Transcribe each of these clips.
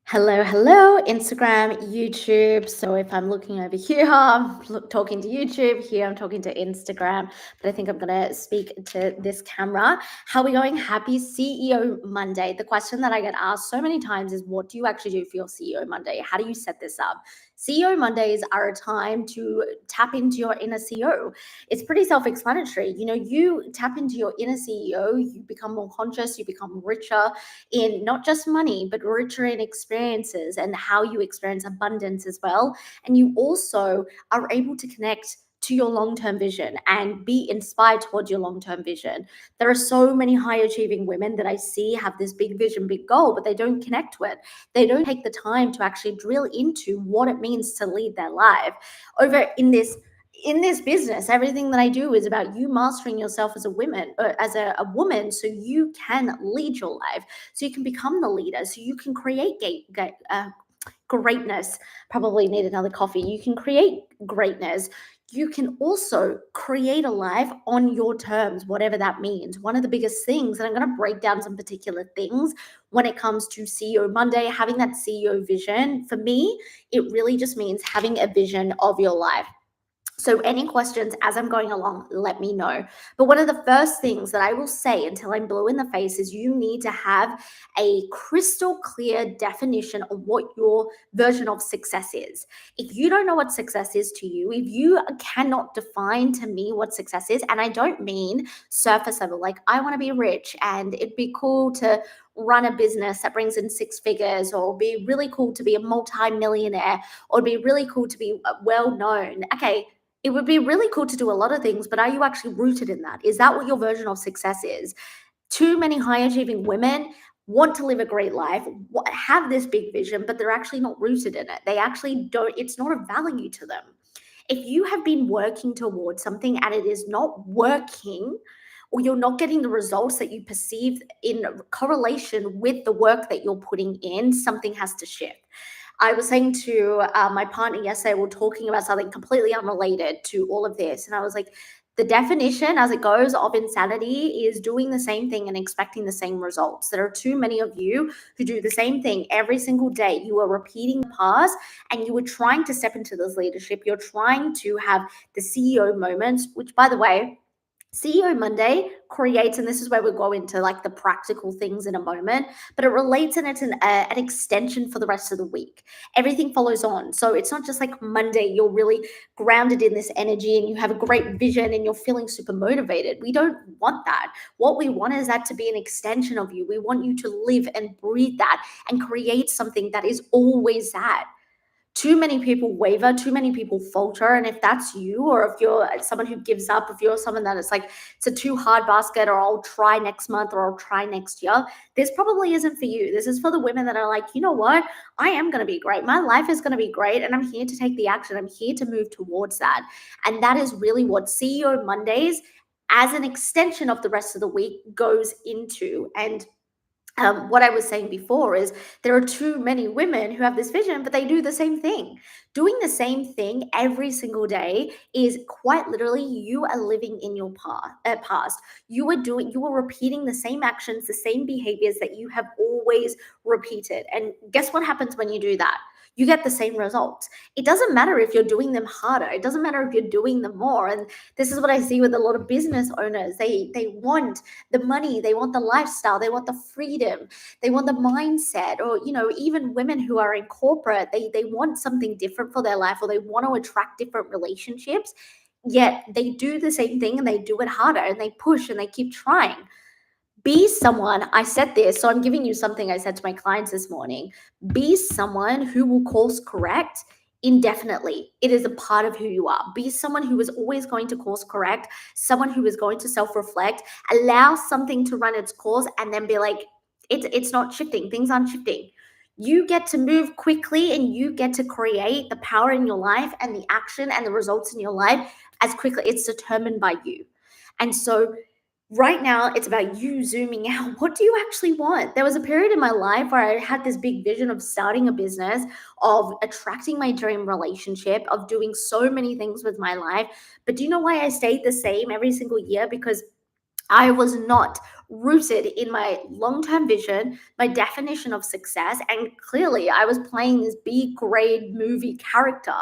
Hello, Instagram, YouTube. So if I'm looking over here, I'm talking to YouTube. Here, I'm talking to Instagram. But I think I'm going to speak to this camera. How are we going? Happy CEO Monday. The question that I get asked so many times is, what do you actually do for your CEO Monday? How do you set this up? CEO Mondays are a time to tap into your inner CEO. It's pretty self-explanatory. You tap into your inner CEO, you become more conscious, you become richer in not just money, but richer in experiences and how you experience abundance as well. And you also are able to connect to your long-term vision and be inspired towards your long-term vision. There are so many high achieving women that I see have this big vision, big goal, but they don't connect to it. They don't take the time to actually drill into what it means to lead their life. Over in this business, everything that I do is about you mastering yourself as a woman, or as a woman, so you can lead your life, so you can become the leader, so you can create greatness. Probably need another coffee. You can create greatness. You can also create a life on your terms, whatever that means. One of the biggest things, and I'm going to break down some particular things when it comes to CEO Monday, having that CEO vision. For me, it really just means having a vision of your life. So, any questions as I'm going along, let me know. But one of the first things that I will say until I'm blue in the face is you need to have a crystal clear definition of what your version of success is. If you don't know what success is to you, if you cannot define to me what success is, and I don't mean surface level, like I want to be rich and it'd be cool to run a business that brings in six figures, or be really cool to be a multi-millionaire, or be really cool to be well known. Okay, it would be really cool to do a lot of things, but are you actually rooted in that? Is that what your version of success is? Too many high achieving women want to live a great life, have this big vision, but they're actually not rooted in it. They actually don't, it's not a value to them. If you have been working towards something and it is not working, or you're not getting the results that you perceive in correlation with the work that you're putting in, something has to shift. I was saying to my partner yesterday, we're talking about something completely unrelated to all of this. And I was like, the definition as it goes of insanity is doing the same thing and expecting the same results. There are too many of you who do the same thing every single day. You are repeating the past and you are trying to step into this leadership. You're trying to have the CEO moments, which, by the way, CEO Monday creates, and this is where we go into like the practical things in a moment, but it relates and it's an extension for the rest of the week. Everything follows on. So it's not just like Monday, you're really grounded in this energy and you have a great vision and you're feeling super motivated. We don't want that. What we want is that to be an extension of you. We want you to live and breathe that and create something that is always that. Too many people waver, too many people falter. And if that's you, or if you're someone who gives up, if you're someone that is like, it's a too hard basket, or I'll try next month, or I'll try next year, this probably isn't for you. This is for the women that are like, you know what? I am going to be great. My life is going to be great. And I'm here to take the action. I'm here to move towards that. And that is really what CEO Mondays, as an extension of the rest of the week, goes into. And what I was saying before is there are too many women who have this vision, but they do the same thing. Doing the same thing every single day is quite literally you are living in your past. You are repeating the same actions, the same behaviors that you have always repeated. And guess what happens when you do that? You get the same results. It doesn't matter if you're doing them harder. It doesn't matter if you're doing them more. And this is what I see with a lot of business owners. They want the money, they want the lifestyle, they want the freedom, they want the mindset, or even women who are in corporate, they want something different for their life, or they want to attract different relationships, yet they do the same thing and they do it harder and they push and they keep trying. Be someone, I said this, so I'm giving you something I said to my clients this morning. Be someone who will course correct indefinitely. It is a part of who you are. Be someone who is always going to course correct, someone who is going to self-reflect, allow something to run its course, and then be like, it's not shifting, things aren't shifting. You get to move quickly and you get to create the power in your life and the action and the results in your life as quickly. It's determined by you. And so right now, it's about you zooming out. What do you actually want? There was a period in my life where I had this big vision of starting a business, of attracting my dream relationship, of doing so many things with my life. But do you know why I stayed the same every single year? Because I was not rooted in my long-term vision, my definition of success. And clearly I was playing this B grade movie character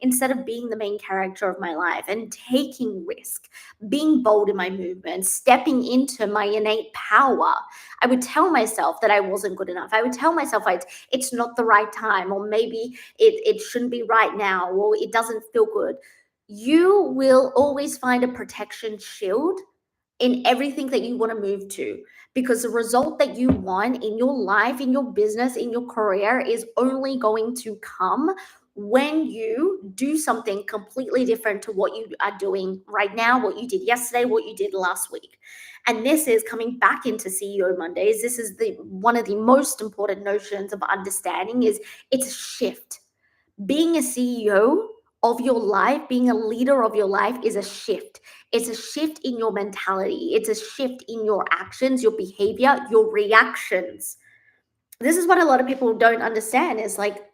instead of being the main character of my life and taking risk, being bold in my movements, stepping into my innate power. I would tell myself that I wasn't good enough. I would tell myself it's not the right time, or maybe it shouldn't be right now, or it doesn't feel good. You will always find a protection shield in everything that you want to move to, because the result that you want in your life, in your business, in your career is only going to come when you do something completely different to what you are doing right now, what you did yesterday, what you did last week. And this is coming back into CEO Mondays. This is the one of the most important notions of understanding is it's a shift. Being a CEO of your life, being a leader of your life is a shift. It's a shift in your mentality. It's a shift in your actions, your behavior, your reactions. This is what a lot of people don't understand is like,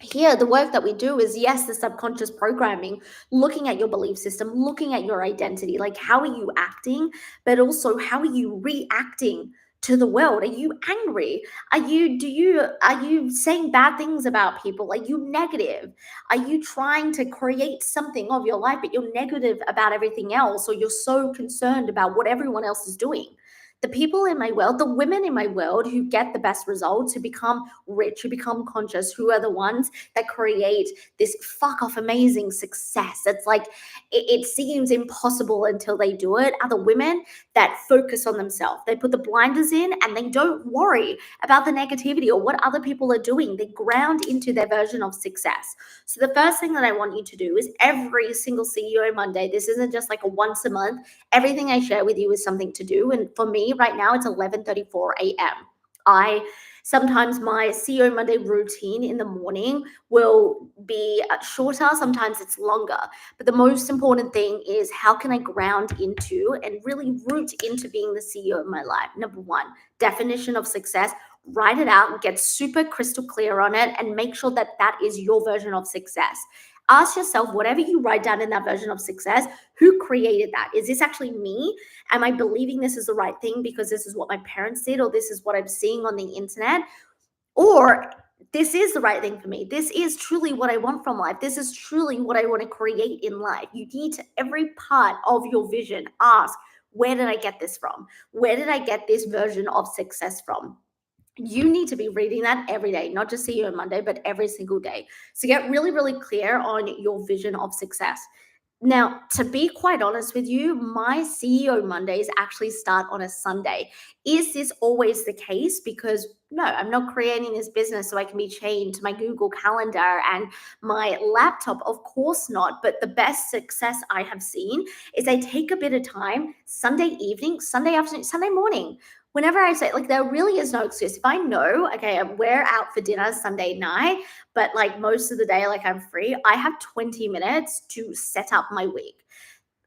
here the work that we do is, yes, the subconscious programming, looking at your belief system, looking at your identity, like how are you acting, but also how are you reacting to the world? Are you angry? Are you saying bad things about people? Are you negative? Are you trying to create something of your life but you're negative about everything else, or you're so concerned about what everyone else is doing? The people in my world, the women in my world who get the best results, who become rich, who become conscious, who are the ones that create this fuck off amazing success. It's like it seems impossible until they do it, are the women that focus on themselves. They put the blinders in and they don't worry about the negativity or what other people are doing. They ground into their version of success. So the first thing that I want you to do is every single CEO Monday, this isn't just like a once a month, everything I share with you is something to do. And for me right now, it's 11:34 a.m. I sometimes my CEO Monday routine in the morning will be shorter, sometimes it's longer. But the most important thing is, how can I ground into and really root into being the CEO of my life? Number one, definition of success. Write it out, get super crystal clear on it, and make sure that that is your version of success. Ask yourself, whatever you write down in that version of success, who created that? Is this actually me? Am I believing this is the right thing because this is what my parents did, or this is what I'm seeing on the internet? Or this is the right thing for me. This is truly what I want from life. This is truly what I want to create in life. You need to, every part of your vision, ask, where did I get this from? Where did I get this version of success from? You need to be reading that every day, not just see you on Monday, but every single day. So get really, really clear on your vision of success. Now, to be quite honest with you, my CEO Mondays actually start on a Sunday. Is this always the case? Because no, I'm not creating this business so I can be chained to my Google Calendar and my laptop. Of course not. But the best success I have seen is I take a bit of time Sunday evening, Sunday afternoon, Sunday morning. Whenever I say, like, there really is no excuse. If I know, okay, we're out for dinner Sunday night, but like most of the day, like I'm free, I have 20 minutes to set up my week.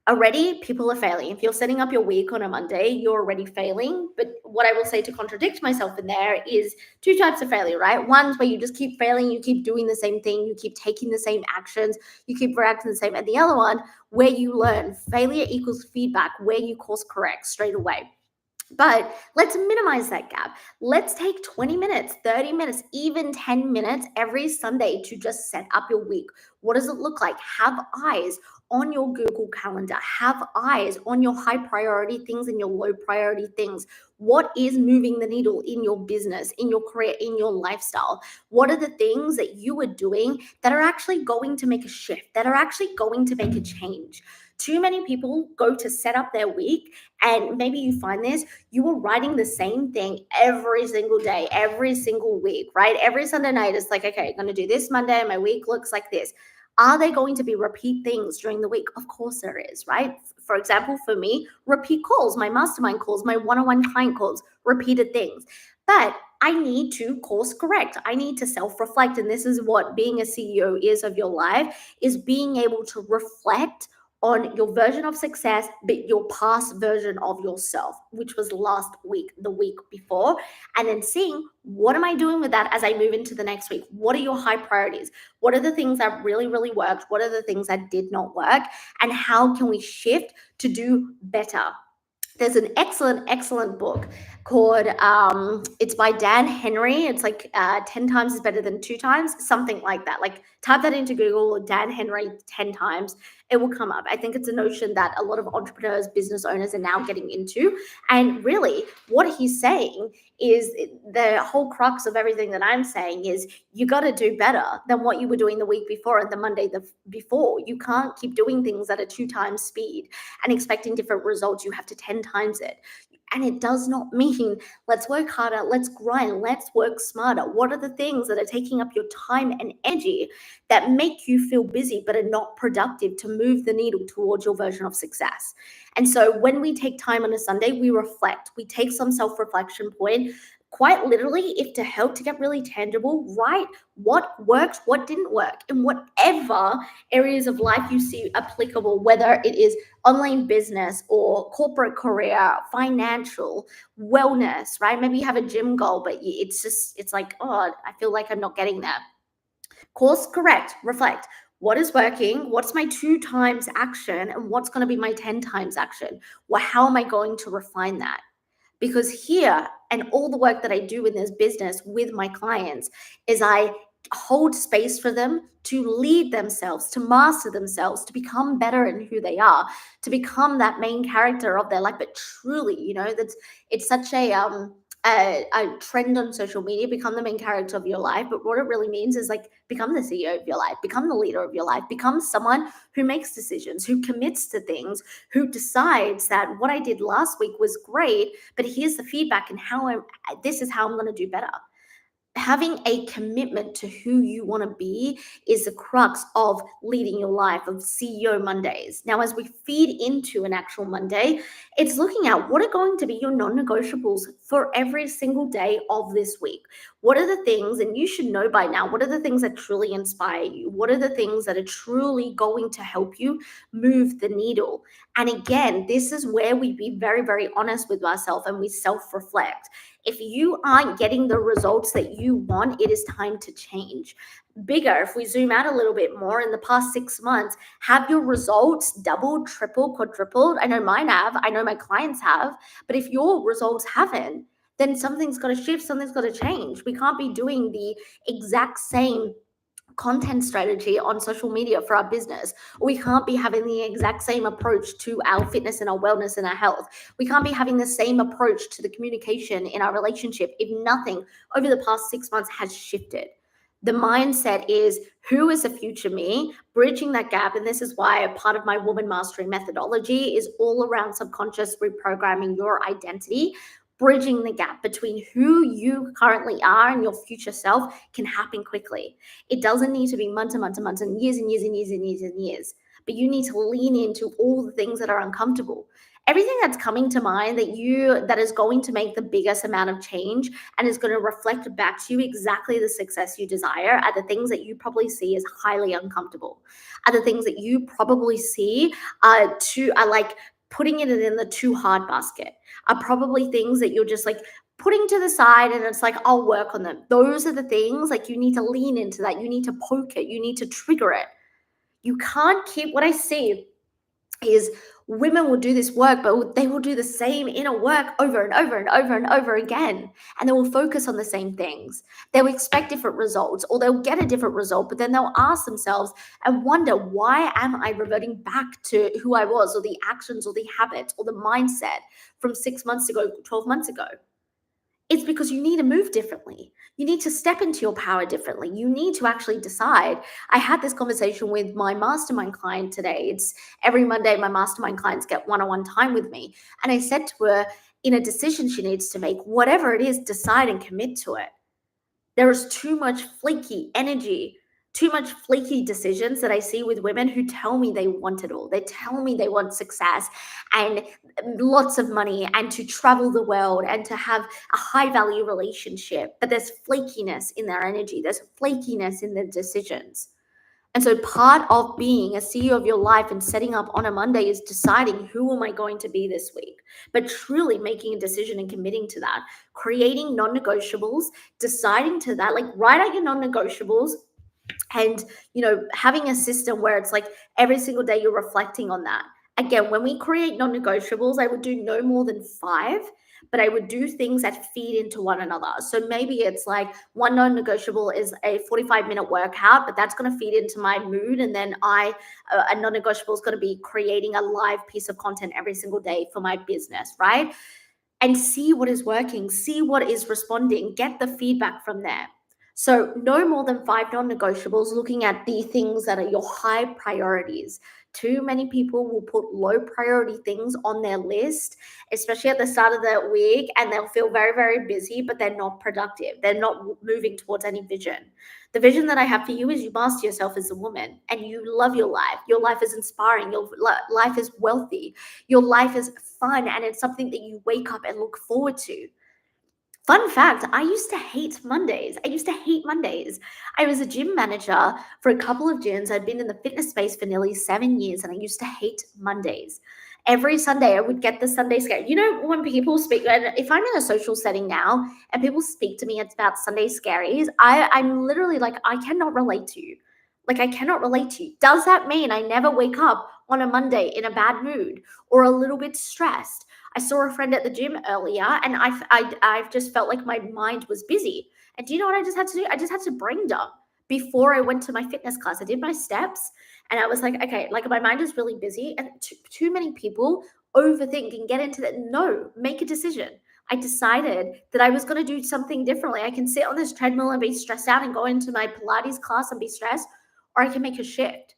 Already, people are failing. If you're setting up your week on a Monday, you're already failing. But what I will say to contradict myself in there is two types of failure, right? One's where you just keep failing, you keep doing the same thing, you keep taking the same actions, you keep reacting the same. And the other one, where you learn. Failure equals feedback, where you course correct straight away. But let's minimize that gap. Let's take 20 minutes, 30 minutes, even 10 minutes every Sunday to just set up your week. What does it look like? Have eyes on your Google Calendar. Have eyes on your high priority things and your low priority things. What is moving the needle in your business, in your career, in your lifestyle? What are the things that you are doing that are actually going to make a shift, that are actually going to make a change? Too many people go to set up their week, and maybe you find this, you are writing the same thing every single day, every single week, right? Every Sunday night, it's like, okay, I'm going to do this Monday. My week looks like this. Are there going to be repeat things during the week? Of course there is, right? For example, for me, repeat calls, my mastermind calls, my one-on-one client calls, repeated things. But I need to course correct. I need to self-reflect. And this is what being a CEO is of your life, is being able to reflect on your version of success, but your past version of yourself, which was last week, the week before, and then seeing, what am I doing with that as I move into the next week? What are your high priorities? What are the things that really, really worked? What are the things that did not work? And how can we shift to do better? There's an excellent book called it's by Dan Henry. It's like 10 times is better than 2 times, something like that. Like type that into Google, Dan Henry 10 times, it will come up. I think it's a notion that a lot of entrepreneurs, business owners are now getting into. And really what he's saying is the whole crux of everything that I'm saying is you got to do better than what you were doing the week before and the Monday before. You can't keep doing things at a 2 times speed and expecting different results. You have to 10 times it. And it does not mean let's work harder, let's grind, let's work smarter. What are the things that are taking up your time and energy that make you feel busy but are not productive to move the needle towards your version of success? And so when we take time on a Sunday, we reflect, we take some self-reflection point, quite literally, if to help to get really tangible, write what worked, what didn't work, in whatever areas of life you see applicable, whether it is online business or corporate career, financial, wellness, right? Maybe you have a gym goal, but it's like, oh, I feel like I'm not getting there. Course correct, reflect. What is working? What's my 2 times action? And what's going to be my 10 times action? Well, how am I going to refine that? Because here and all the work that I do in this business with my clients is I hold space for them to lead themselves, to master themselves, to become better in who they are, to become that main character of their life. But truly, it's such a trend on social media, become the main character of your life. But what it really means is like become the CEO of your life, become the leader of your life, become someone who makes decisions, who commits to things, who decides that what I did last week was great, but here's the feedback and this is how I'm going to do better. Having a commitment to who you want to be is the crux of leading your life, of CEO Mondays. Now, as we feed into an actual Monday, it's looking at what are going to be your non-negotiables for every single day of this week. What are the things, and you should know by now, what are the things that truly inspire you? What are the things that are truly going to help you move the needle? And again, this is where we be very, very honest with ourselves and we self-reflect. If you aren't getting the results that you want, it is time to change. Bigger, if we zoom out a little bit more, in the past 6 months, have your results doubled, tripled, quadrupled? I know mine have. I know my clients have. But if your results haven't, then something's got to shift, something's got to change. We can't be doing the exact same content strategy on social media for our business. We can't be having the exact same approach to our fitness and our wellness and our health. We can't be having the same approach to the communication in our relationship if nothing over the past 6 months has shifted. The mindset is who is the future me, bridging that gap. And this is why a part of my woman mastery methodology is all around subconscious reprogramming your identity. Bridging the gap between who you currently are and your future self can happen quickly. It doesn't need to be months and months and months and years and years and years and years and years, but you need to lean into all the things that are uncomfortable. Everything that's coming to mind that is going to make the biggest amount of change and is going to reflect back to you exactly the success you desire are the things that you probably see as highly uncomfortable. Are the things that you probably see are like putting it in the too hard basket, are probably things that you're just like putting to the side and it's like, I'll work on them. Those are the things like you need to lean into that. You need to poke it. You need to trigger it. You can't keep what I see is women will do this work, but they will do the same inner work over and over and over and over again. And they will focus on the same things. They'll expect different results or they'll get a different result, but then they'll ask themselves and wonder, why am I reverting back to who I was or the actions or the habits or the mindset from 6 months ago, 12 months ago? It's because you need to move differently. You need to step into your power differently. You need to actually decide. I had this conversation with my mastermind client today. It's every Monday, my mastermind clients get one-on-one time with me. And I said to her, in a decision she needs to make, whatever it is, decide and commit to it. There is too much flaky energy, too much flaky decisions that I see with women who tell me they want it all. They tell me they want success and lots of money and to travel the world and to have a high value relationship. But there's flakiness in their energy. There's flakiness in their decisions. And so part of being a CEO of your life and setting up on a Monday is deciding who am I going to be this week, but truly making a decision and committing to that, creating non-negotiables, deciding to that, like write out your non-negotiables and, having a system where it's like every single day you're reflecting on that. Again, when we create non-negotiables, I would do no more than 5, but I would do things that feed into one another. So maybe it's like one non-negotiable is a 45-minute workout, but that's going to feed into my mood. And then a non-negotiable is going to be creating a live piece of content every single day for my business, right? And see what is working, see what is responding, get the feedback from there. So, no more than 5 non-negotiables, looking at the things that are your high priorities. Too many people will put low priority things on their list, especially at the start of the week, and they'll feel very, very busy, but they're not productive. They're not moving towards any vision. The vision that I have for you is you master yourself as a woman and you love your life. Your life is inspiring. Your life is wealthy. Your life is fun, and it's something that you wake up and look forward to. Fun fact, I used to hate Mondays. I used to hate Mondays. I was a gym manager for a couple of gyms. I'd been in the fitness space for nearly 7 years, and I used to hate Mondays. Every Sunday, I would get the Sunday scare. You know, when people speak, and if I'm in a social setting now and people speak to me about Sunday scaries, I'm literally like, I cannot relate to you. Like, I cannot relate to you. Does that mean I never wake up on a Monday in a bad mood or a little bit stressed? I saw a friend at the gym earlier, and I've just felt like my mind was busy. And do you know what I just had to do? I just had to brain dump before I went to my fitness class. I did my steps, and I was like, okay, like my mind is really busy, and too many people overthink and get into that. No, make a decision. I decided that I was going to do something differently. I can sit on this treadmill and be stressed out and go into my Pilates class and be stressed, or I can make a shift.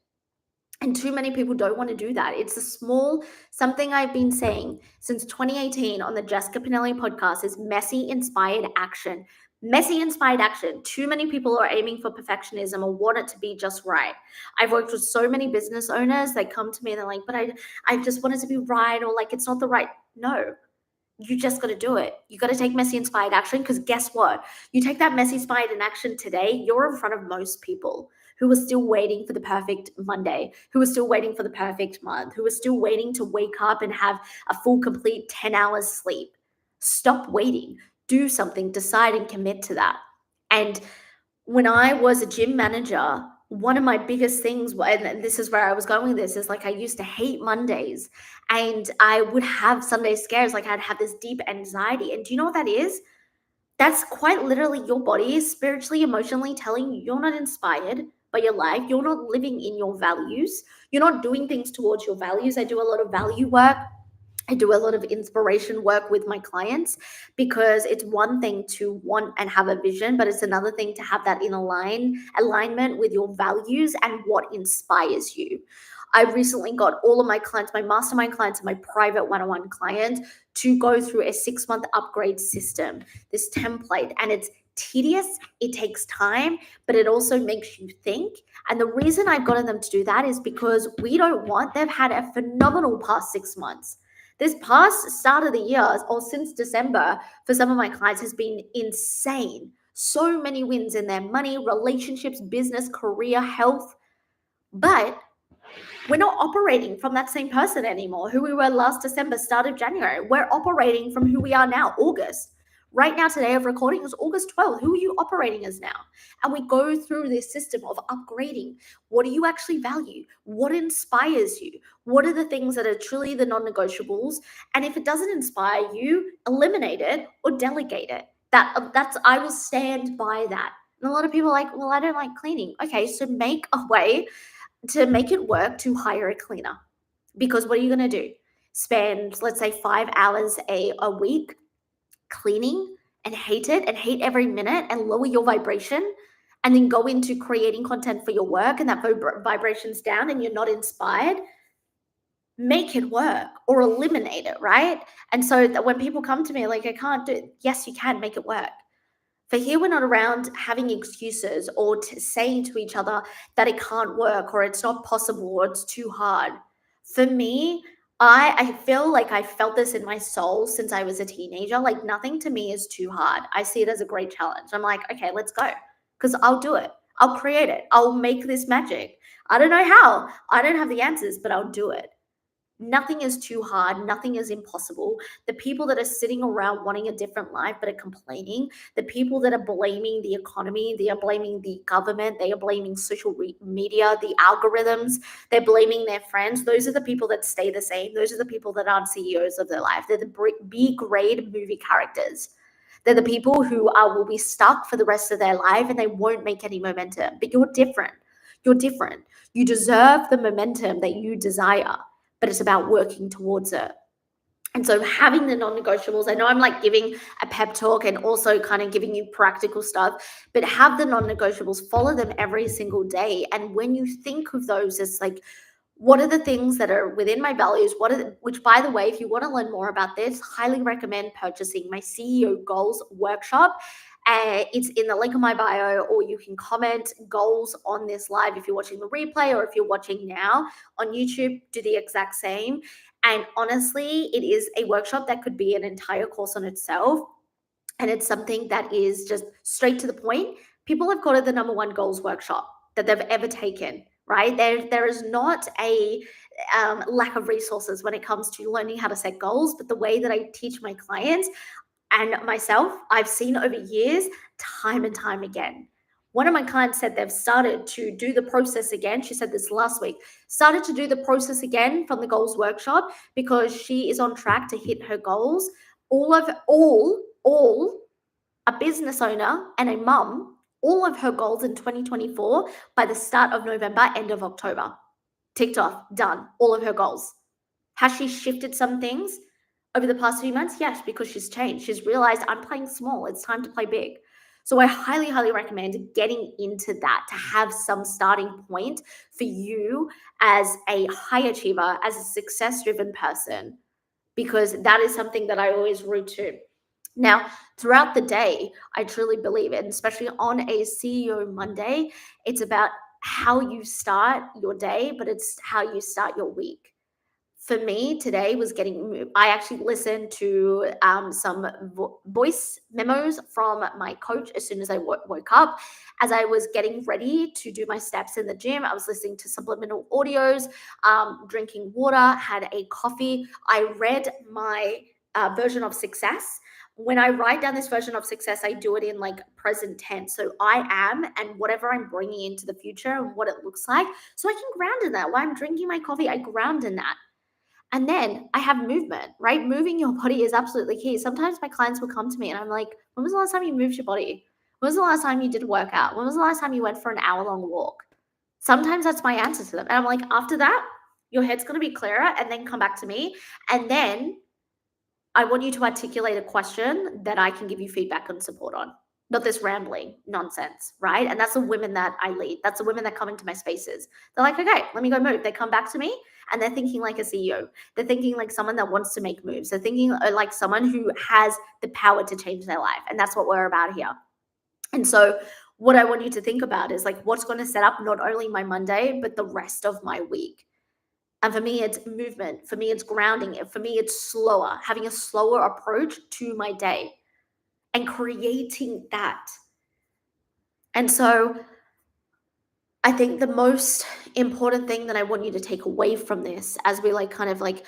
And too many people don't want to do that. It's a small something I've been saying since 2018 on the Jessica Pinili podcast is messy inspired action. Messy inspired action. Too many people are aiming for perfectionism or want it to be just right. I've worked with so many business owners. They come to me and they're like, but I just want it to be right, or like it's not the right. No, you just got to do it. You got to take messy inspired action, because guess what? You take that messy inspired action today, you're in front of most people who are still waiting for the perfect Monday, who are still waiting for the perfect month, who are still waiting to wake up and have a full, complete 10 hours sleep. Stop waiting. Do something, decide and commit to that. And when I was a gym manager, one of my biggest things, and this is where I was going with this, is like I used to hate Mondays, and I would have Sunday scares. Like I'd have this deep anxiety. And do you know what that is? That's quite literally your body is spiritually, emotionally telling you you're not inspired by your life. You're not living in your values. You're not doing things towards your values. I do a lot of value work. I do a lot of inspiration work with my clients, because it's one thing to want and have a vision, but it's another thing to have that in alignment with your values and what inspires you. I recently got all of my clients, my mastermind clients and my private one-on-one clients, to go through a 6-month upgrade system, this template, and it's tedious, it takes time, but it also makes you think. And the reason I've gotten them to do that is because they've had a phenomenal past 6 months. This past start of the year, or since December, for some of my clients has been insane. So many wins in their money, relationships, business, career, health. But we're not operating from that same person anymore, who we were last December, start of January. We're operating from who we are now, August. Right now, today of recording is August 12th. Who are you operating as now? And we go through this system of upgrading. What do you actually value? What inspires you? What are the things that are truly the non-negotiables? And if it doesn't inspire you, eliminate it or delegate it. I will stand by that. And a lot of people are like, well, I don't like cleaning. Okay, so make a way to make it work to hire a cleaner. Because what are you going to do? Spend, let's say, 5 hours a week cleaning and hate it and hate every minute and lower your vibration, and then go into creating content for your work and that vibration's down and you're not inspired? Make it work or eliminate it, right? And so that when people come to me like, I can't do it, yes, you can make it work. For here, we're not around having excuses or saying to each other that it can't work or it's not possible or it's too hard. For me, I feel like I felt this in my soul since I was a teenager. Like nothing to me is too hard. I see it as a great challenge. I'm like, okay, let's go, because I'll do it. I'll create it. I'll make this magic. I don't know how. I don't have the answers, but I'll do it. Nothing is too hard. Nothing is impossible. The people that are sitting around wanting a different life but are complaining, the people that are blaming the economy, they are blaming the government, they are blaming social media, the algorithms, they're blaming their friends. Those are the people that stay the same. Those are the people that aren't CEOs of their life. They're the B grade movie characters. They're the people who will be stuck for the rest of their life and they won't make any momentum. But you're different. You're different. You deserve the momentum that you desire, but it's about working towards it. And so having the non-negotiables, I know I'm like giving a pep talk and also kind of giving you practical stuff, but have the non-negotiables, follow them every single day. And when you think of those, it's like, what are the things that are within my values? Which, by the way, if you want to learn more about this, highly recommend purchasing my CEO Goals workshop. It's in the link in my bio, or you can comment goals on this live if you're watching the replay, or if you're watching now on YouTube, do the exact same. And honestly, it is a workshop that could be an entire course on itself. And it's something that is just straight to the point. People have called it the number one goals workshop that they've ever taken, right? There is not a lack of resources when it comes to learning how to set goals, but the way that I teach my clients and myself, I've seen over years, time and time again. One of my clients said they've started to do the process again. She said this last week, started to do the process again from the goals workshop because she is on track to hit her goals. All a business owner and a mum, all of her goals in 2024 by the start of November, end of October. Ticked off, done, all of her goals. Has she shifted some things over the past few months? Yes, because she's changed. She's realized I'm playing small. It's time to play big. So I highly, highly recommend getting into that to have some starting point for you as a high achiever, as a success-driven person, because that is something that I always root to. Now, throughout the day, I truly believe it, and especially on a CEO Monday, it's about how you start your day, but it's how you start your week. For me, today was I actually listened to some voice memos from my coach as soon as I woke up. As I was getting ready to do my steps in the gym, I was listening to subliminal audios, drinking water, had a coffee. I read my version of success. When I write down this version of success, I do it in like present tense. So I am, and whatever I'm bringing into the future and what it looks like. So I can ground in that. While I'm drinking my coffee, I ground in that. And then I have movement, right? Moving your body is absolutely key. Sometimes my clients will come to me and I'm like, when was the last time you moved your body? When was the last time you did a workout? When was the last time you went for an hour-long walk? Sometimes that's my answer to them. And I'm like, after that, your head's going to be clearer, and then come back to me. And then I want you to articulate a question that I can give you feedback and support on. Not this rambling nonsense, right? And that's the women that I lead. That's the women that come into my spaces. They're like, okay, let me go move. They come back to me and they're thinking like a CEO. They're thinking like someone that wants to make moves. They're thinking like someone who has the power to change their life. And that's what we're about here. And so what I want you to think about is like, what's going to set up not only my Monday, but the rest of my week. And for me, it's movement. For me, it's grounding. For me, it's slower, having a slower approach to my day and creating that. And so I think the most important thing that I want you to take away from this, as we like kind of like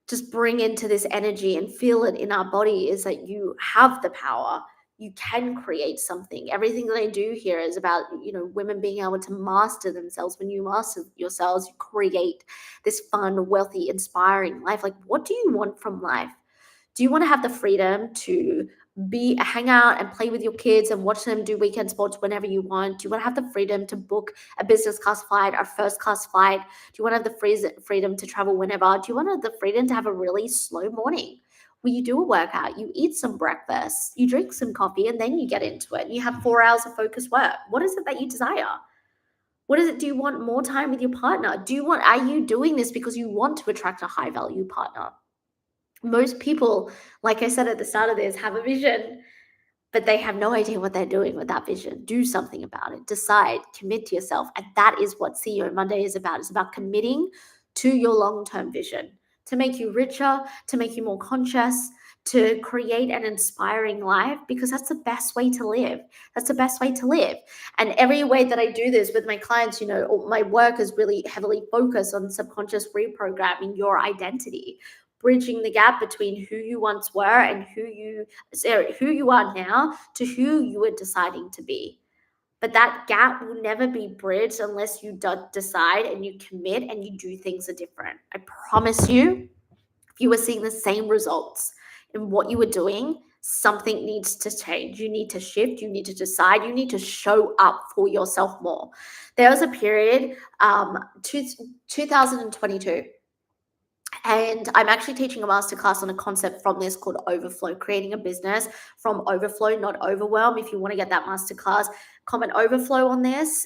just bring into this energy and feel it in our body, is that you have the power. You can create something. Everything that I do here is about, women being able to master themselves. When you master yourselves, you create this fun, wealthy, inspiring life. Like, what do you want from life? Do you want to have the freedom to hang out and play with your kids and watch them do weekend sports whenever you want? Do you want to have the freedom to book a business class flight or first class flight? Do you want to have the freedom to travel whenever? Do you want to have the freedom to have a really slow morning where you do a workout, you eat some breakfast, you drink some coffee, and then you get into it? You have 4 hours of focused work. What is it that you desire? What is it? Do you want more time with your partner? Are you doing this because you want to attract a high value partner? Most people, like I said at the start of this, have a vision, but they have no idea what they're doing with that vision. Do something about it. Decide, commit to yourself. And that is what CEO Monday is about. It's about committing to your long-term vision to make you richer, to make you more conscious, to create an inspiring life, because that's the best way to live. That's the best way to live. And every way that I do this with my clients, my work is really heavily focused on subconscious reprogramming your identity, bridging the gap between who you once were and who you are now to who you are deciding to be. But that gap will never be bridged unless you decide and you commit and you do things are different. I promise you, if you were seeing the same results in what you were doing, something needs to change. You need to shift. You need to decide. You need to show up for yourself more. There was a period, 2022, and I'm actually teaching a masterclass on a concept from this called overflow, creating a business from overflow, not overwhelm. If you want to get that masterclass, comment overflow on this,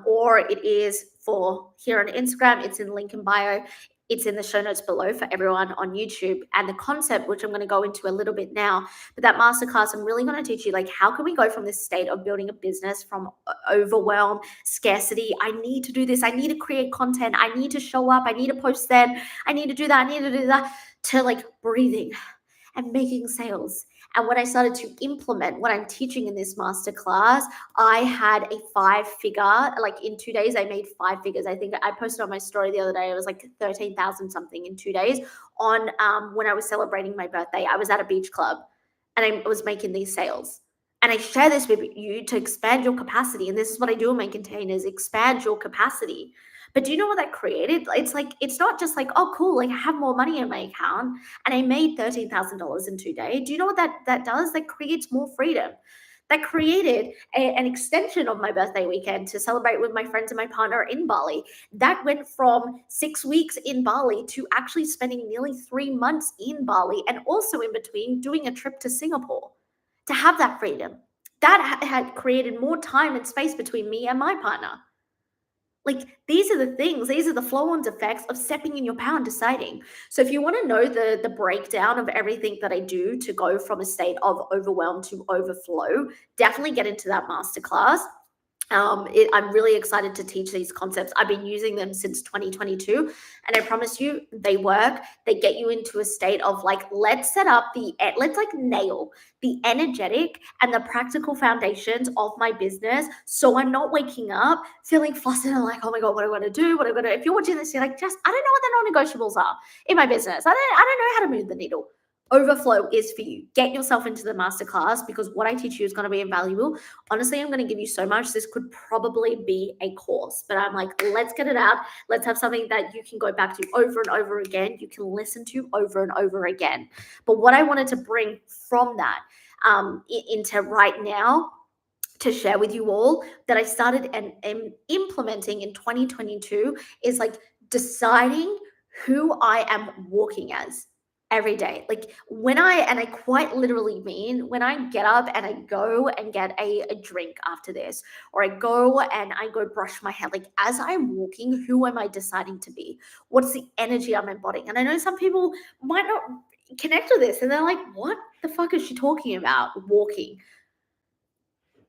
or it is for here on Instagram. It's in link in bio. It's in the show notes below for everyone on YouTube. And the concept, which I'm going to go into a little bit now, but that masterclass, I'm really going to teach you, like, how can we go from this state of building a business from overwhelm, scarcity, I need to do this, I need to create content, I need to show up, I need to post then, I need to do that, I need to do that, to like breathing and making sales. And when I started to implement what I'm teaching in this masterclass, I had a 5-figure, like in 2 days, I made 5 figures. I think I posted on my story the other day, it was like 13,000 something in 2 days on when I was celebrating my birthday. I was at a beach club and I was making these sales. And I share this with you to expand your capacity. And this is what I do in my containers, expand your capacity. But do you know what that created? It's like, it's not just like, oh, cool, like I have more money in my account and I made $13,000 in 2 days. Do you know what that does? That creates more freedom. That created an extension of my birthday weekend to celebrate with my friends and my partner in Bali. That went from 6 weeks in Bali to actually spending nearly 3 months in Bali, and also in between doing a trip to Singapore to have that freedom. That had created more time and space between me and my partner. Like, these are the things, these are the flow-on effects of stepping in your power and deciding. So if you want to know the breakdown of everything that I do to go from a state of overwhelm to overflow, definitely get into that masterclass. I'm really excited to teach these concepts. I've been using them since 2022, and I promise you they work. They get you into a state of like, let's like nail the energetic and the practical foundations of my business, so I'm not waking up feeling flustered and like, oh my God, what do I want to do? If you're watching this, you're like, Jess, I don't know what the non-negotiables are in my business. I don't know how to move the needle. Overflow is for you. Get yourself into the masterclass, because what I teach you is going to be invaluable. Honestly, I'm going to give you so much. This could probably be a course, but I'm like, let's get it out. Let's have something that you can go back to over and over again. You can listen to over and over again. But what I wanted to bring from that into right now to share with you all that I started and am implementing in 2022 is like deciding who I am walking as every day. Like and I quite literally mean when I get up and I go and get a drink after this, or I go and I go brush my hair, like as I'm walking, who am I deciding to be? What's the energy I'm embodying? And I know some people might not connect with this and they're like, what the fuck is she talking about walking?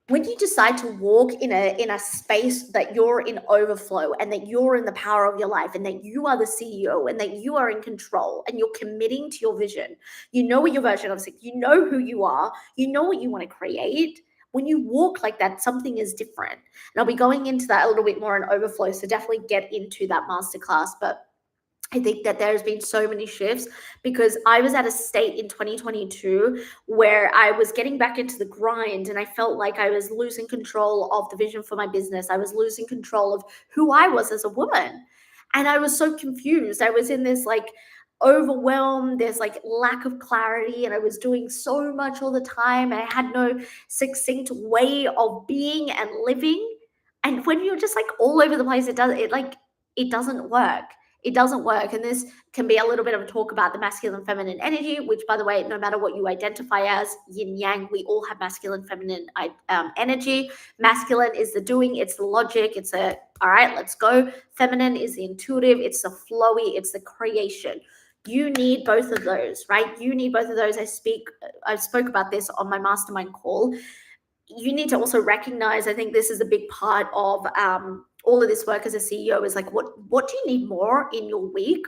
When you decide to walk in a space that you're in overflow and that you're in the power of your life and that you are the CEO and that you are in control and you're committing to your vision, you know what your version of, you know who you are, you know what you want to create. When you walk like that, something is different. And I'll be going into that a little bit more in overflow, so definitely get into that masterclass. But I think that there's been so many shifts, because I was at a state in 2022 where I was getting back into the grind and I felt like I was losing control of the vision for my business. I was losing control of who I was as a woman. And I was so confused. I was in this like overwhelmed, there's like lack of clarity, and I was doing so much all the time. I had no succinct way of being and living. And when you're just like all over the place, it doesn't work. It doesn't work. And this can be a little bit of a talk about the masculine feminine energy, which, by the way, no matter what you identify as, yin yang, we all have masculine feminine energy. Masculine is the doing, it's the logic, it's all right, let's go. Feminine is the intuitive, it's the flowy, it's the creation. You need both of those, right? You need both of those. I spoke about this on my mastermind call. You need to also recognize, I think this is a big part of all of this work as a CEO, is like, what do you need more in your week?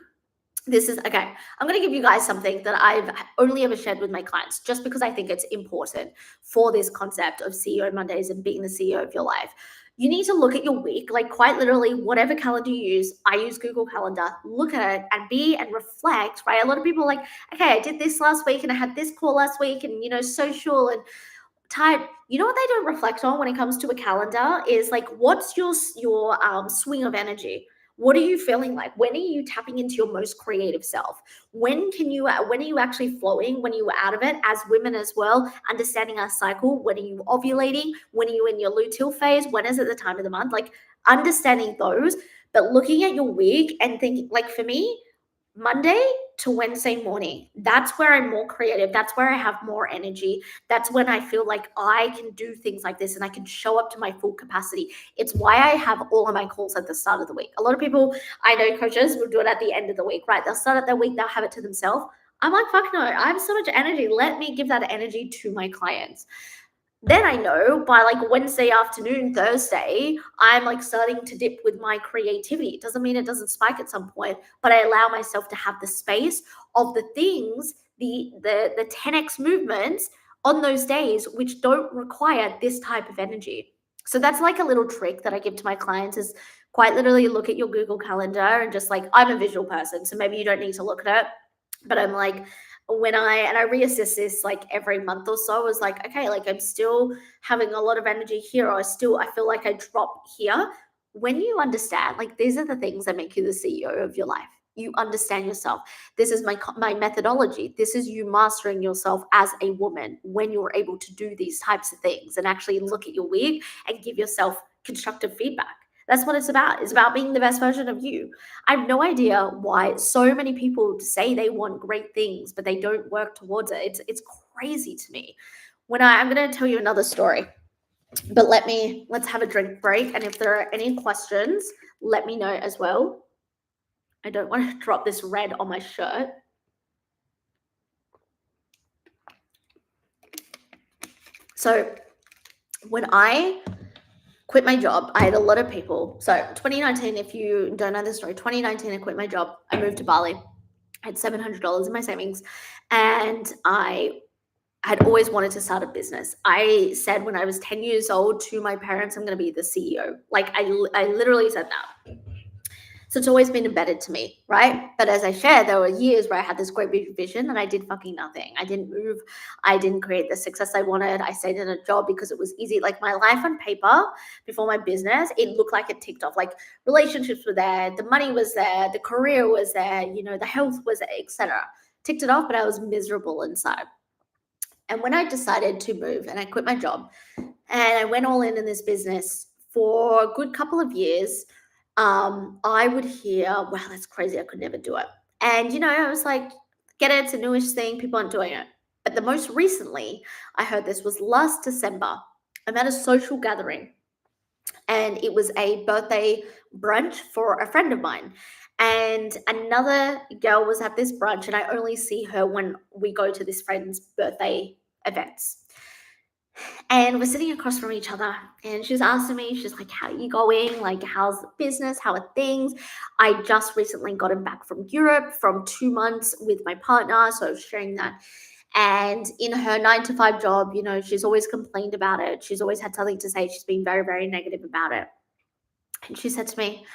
This is okay. I'm going to give you guys something that I've only ever shared with my clients just because I think it's important for this concept of CEO Mondays and being the CEO of your life. You need to look at your week, like quite literally, whatever calendar you use. I use Google Calendar. Look at it and be and reflect, right? A lot of people are like, okay, I did this last week and I had this call last week and, social and type. You know what they don't reflect on when it comes to a calendar is like, what's your swing of energy? What are you feeling like? When are you tapping into your most creative self? When are you actually flowing? When are you out of it? As women as well, understanding our cycle. When are you ovulating? When are you in your luteal phase? When is it the time of the month? Like understanding those, but looking at your week and thinking, like for me, Monday to Wednesday morning, that's where I'm more creative. That's where I have more energy. That's when I feel like I can do things like this and I can show up to my full capacity. It's why I have all of my calls at the start of the week. A lot of people I know, coaches, will do it at the end of the week, right? They'll start at their week, they'll have it to themselves. I'm like, fuck no, I have so much energy. Let me give that energy to my clients. Then I know by like Wednesday afternoon, Thursday, I'm like starting to dip with my creativity. It doesn't mean it doesn't spike at some point, but I allow myself to have the space of the things, the 10x movements on those days which don't require this type of energy. So that's like a little trick that I give to my clients is quite literally look at your Google Calendar and just like I'm a visual person, so maybe you don't need to look at it, but I'm like when I reassess this like every month or so, I was like, okay, like I'm still having a lot of energy here, or I feel like I drop here. When you understand, like these are the things that make you the CEO of your life. You understand yourself. This is my methodology. This is you mastering yourself as a woman when you're able to do these types of things and actually look at your week and give yourself constructive feedback. That's what it's about. It's about being the best version of you. I have no idea why so many people say they want great things, but they don't work towards it. It's crazy to me. I'm going to tell you another story, but let's have a drink break. And if there are any questions, let me know as well. I don't want to drop this red on my shirt. So when I quit my job, I had a lot of people. So 2019, if you don't know the story, 2019, I quit my job. I moved to Bali. I had $700 in my savings, and I had always wanted to start a business. I said when I was 10 years old to my parents, I'm going to be the CEO. Like I literally said that. So it's always been embedded to me, right? But as I shared, there were years where I had this great big vision and I did fucking nothing. I didn't move. I didn't create the success I wanted. I stayed in a job because it was easy. Like my life on paper before my business, it looked like it ticked off. Like relationships were there, the money was there, the career was there, the health was there, etc. Ticked it off, but I was miserable inside. And when I decided to move and I quit my job and I went all in this business for a good couple of years, I would hear, wow, that's crazy. I could never do it. And, I was like, get it. It's a newish thing. People aren't doing it. But the most recently I heard this was last December. I'm at a social gathering and it was a birthday brunch for a friend of mine. And another girl was at this brunch, and I only see her when we go to this friend's birthday events. And we're sitting across from each other, and she's asking me, she's like, how are you going? Like, how's the business? How are things? I just recently gotten back from Europe from 2 months with my partner. So I was sharing that. And in her 9 to 5 job, she's always complained about it. She's always had something to say. She's been very, very negative about it. And she said to me,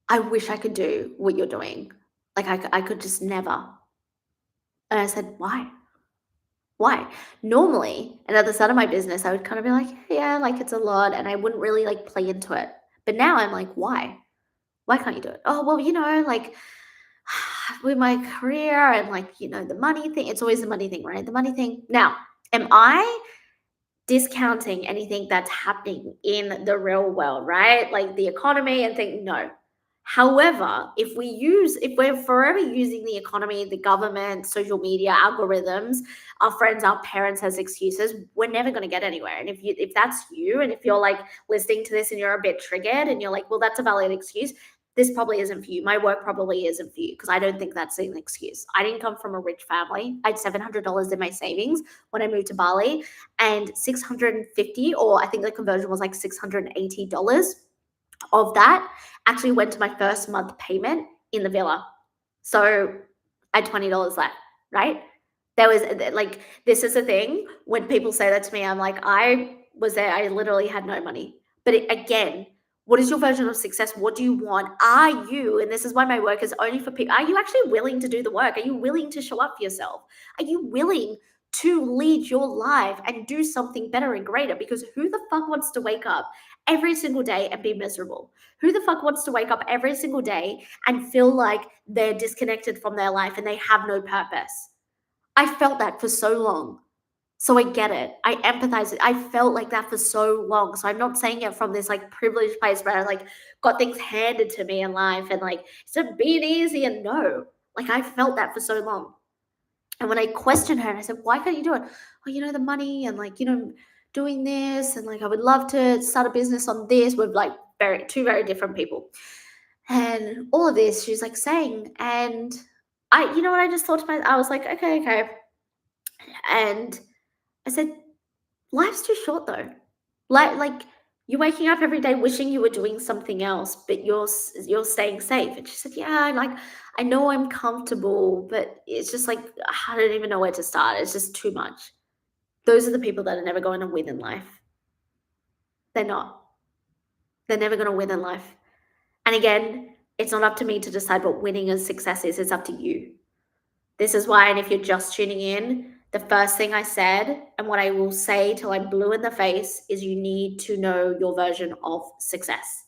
I wish I could do what you're doing. Like, I could just never. And I said, why? Why? Normally, and at the start of my business, I would kind of be like, yeah, like it's a lot, and I wouldn't really like play into it. But now I'm like, why? Why can't you do it? Oh, well, like with my career and like, the money thing, it's always the money thing, right? The money thing. Now, am I discounting anything that's happening in the real world, right? Like the economy and things? No. However, if we're forever using the economy, the government, social media, algorithms, our friends, our parents as excuses, we're never going to get anywhere. And if that's you, and if you're like listening to this and you're a bit triggered and you're like, well, that's a valid excuse, this probably isn't for you. My work probably isn't for you because I don't think that's an excuse. I didn't come from a rich family. I had $700 in my savings when I moved to Bali, and 650, or I think the conversion was like $680 of that actually went to my first month payment in the villa. So I had $20 left, right? There was like, this is the thing. When people say that to me, I'm like, I was there. I literally had no money. But again, what is your version of success? What do you want? Are you, and this is why my work is only for people, are you actually willing to do the work? Are you willing to show up for yourself? Are you willing to lead your life and do something better and greater? Because who the fuck wants to wake up every single day and be miserable? Who the fuck wants to wake up every single day and feel like they're disconnected from their life and they have no purpose? I felt that for so long. So I get it. I empathize. I felt like that for so long. So I'm not saying it from this like privileged place where I like got things handed to me in life and like it's being easy, and no. Like I felt that for so long. And when I questioned her and I said, why can't you do it? Oh, the money and like, doing this, and like I would love to start a business on this with like two very different people. And all of this, she's like saying, and you know what I just thought to myself? I was like, okay. And I said, life's too short though. Like you're waking up every day wishing you were doing something else, but you're staying safe. And she said, yeah, like I know I'm comfortable, but it's just like I don't even know where to start. It's just too much. Those are the people that are never going to win in life. They're not. They're never going to win in life. And again, it's not up to me to decide what winning and success is. It's up to you. This is why, and if you're just tuning in, the first thing I said, and what I will say till I'm blue in the face, is you need to know your version of success.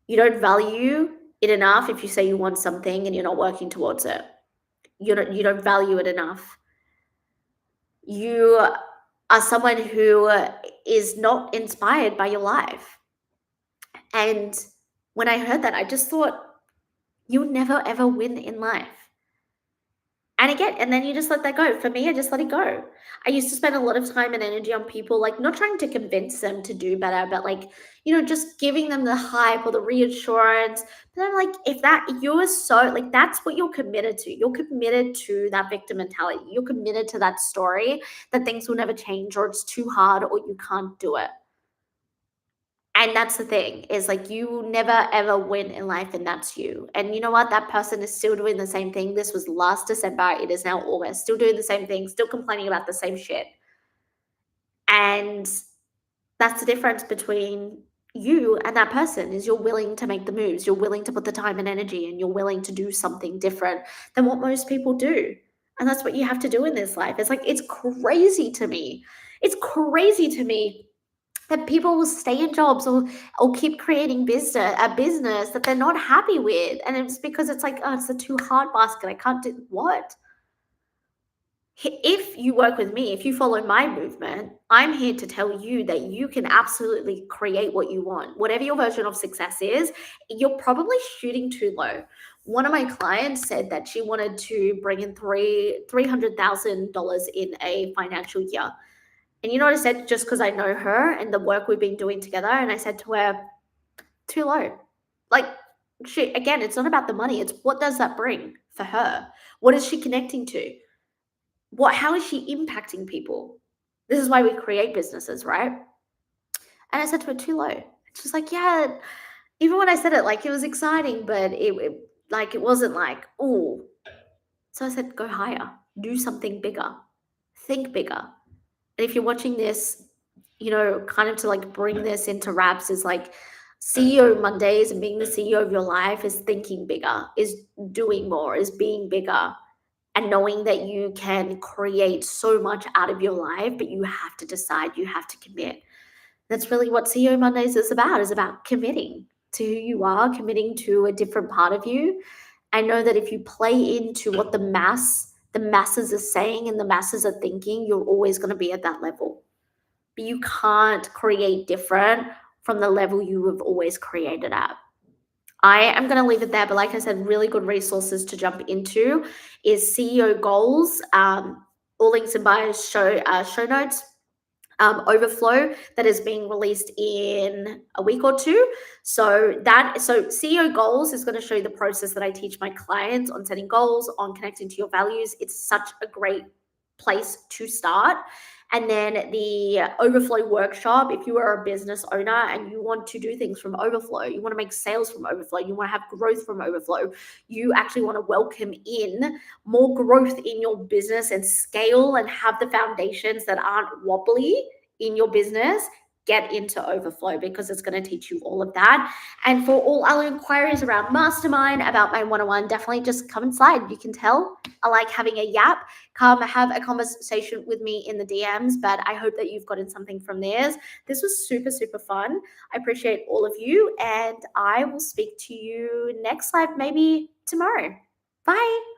You don't value it enough if you say you want something and you're not working towards it. You don't value it enough. You are someone who is not inspired by your life. And when I heard that, I just thought, you'll never ever win in life. And then you just let that go. For me, I just let it go. I used to spend a lot of time and energy on people, like not trying to convince them to do better, but like, just giving them the hype or the reassurance. But I'm like, if you're so like, that's what you're committed to. You're committed to that victim mentality. You're committed to that story that things will never change, or it's too hard, or you can't do it. And that's the thing, is like you never ever win in life, and that's you. And you know what? That person is still doing the same thing. This was last December. It is now August. Still doing the same thing, still complaining about the same shit. And that's the difference between you and that person, is you're willing to make the moves. You're willing to put the time and energy, and you're willing to do something different than what most people do. And that's what you have to do in this life. It's like, it's crazy to me. It's crazy to me that people will stay in jobs or keep creating a business that they're not happy with. And it's because it's like, oh, it's a too hard basket. I can't do what? If you work with me, if you follow my movement, I'm here to tell you that you can absolutely create what you want. Whatever your version of success is, you're probably shooting too low. One of my clients said that she wanted to bring in $300,000 in a financial year. And you know what I said, just because I know her and the work we've been doing together? And I said to her, too low. Like, again, it's not about the money. It's what does that bring for her? What is she connecting to? How is she impacting people? This is why we create businesses, right? And I said to her, too low. She's like, yeah. Even when I said it, like, it was exciting, but it wasn't like, oh. So I said, go higher. Do something bigger. Think bigger. And if you're watching this, kind of to like bring this into wraps, is like CEO Mondays and being the CEO of your life is thinking bigger, is doing more, is being bigger, and knowing that you can create so much out of your life, but you have to decide, you have to commit. That's really what CEO Mondays is about committing to who you are, committing to a different part of you. I know that if you play into what the masses are saying and the masses are thinking, you're always going to be at that level. But you can't create different from the level you have always created at. I am going to leave it there, but like I said, really good resources to jump into is CEO Goals. All links in bio show notes. Overflow that is being released in a week or two. So CEO Goals is going to show you the process that I teach my clients on setting goals, on connecting to your values. It's such a great place to start. And then the Overflow workshop, if you are a business owner and you want to do things from Overflow, you want to make sales from Overflow, you want to have growth from Overflow, you actually want to welcome in more growth in your business and scale and have the foundations that aren't wobbly in your business, get into Overflow because it's going to teach you all of that. And for all other inquiries around Mastermind, about my one-on-one, definitely just come and slide. You can tell I like having a yap. Come have a conversation with me in the DMs, but I hope that you've gotten something from this. This was super, super fun. I appreciate all of you, and I will speak to you next live, maybe tomorrow. Bye.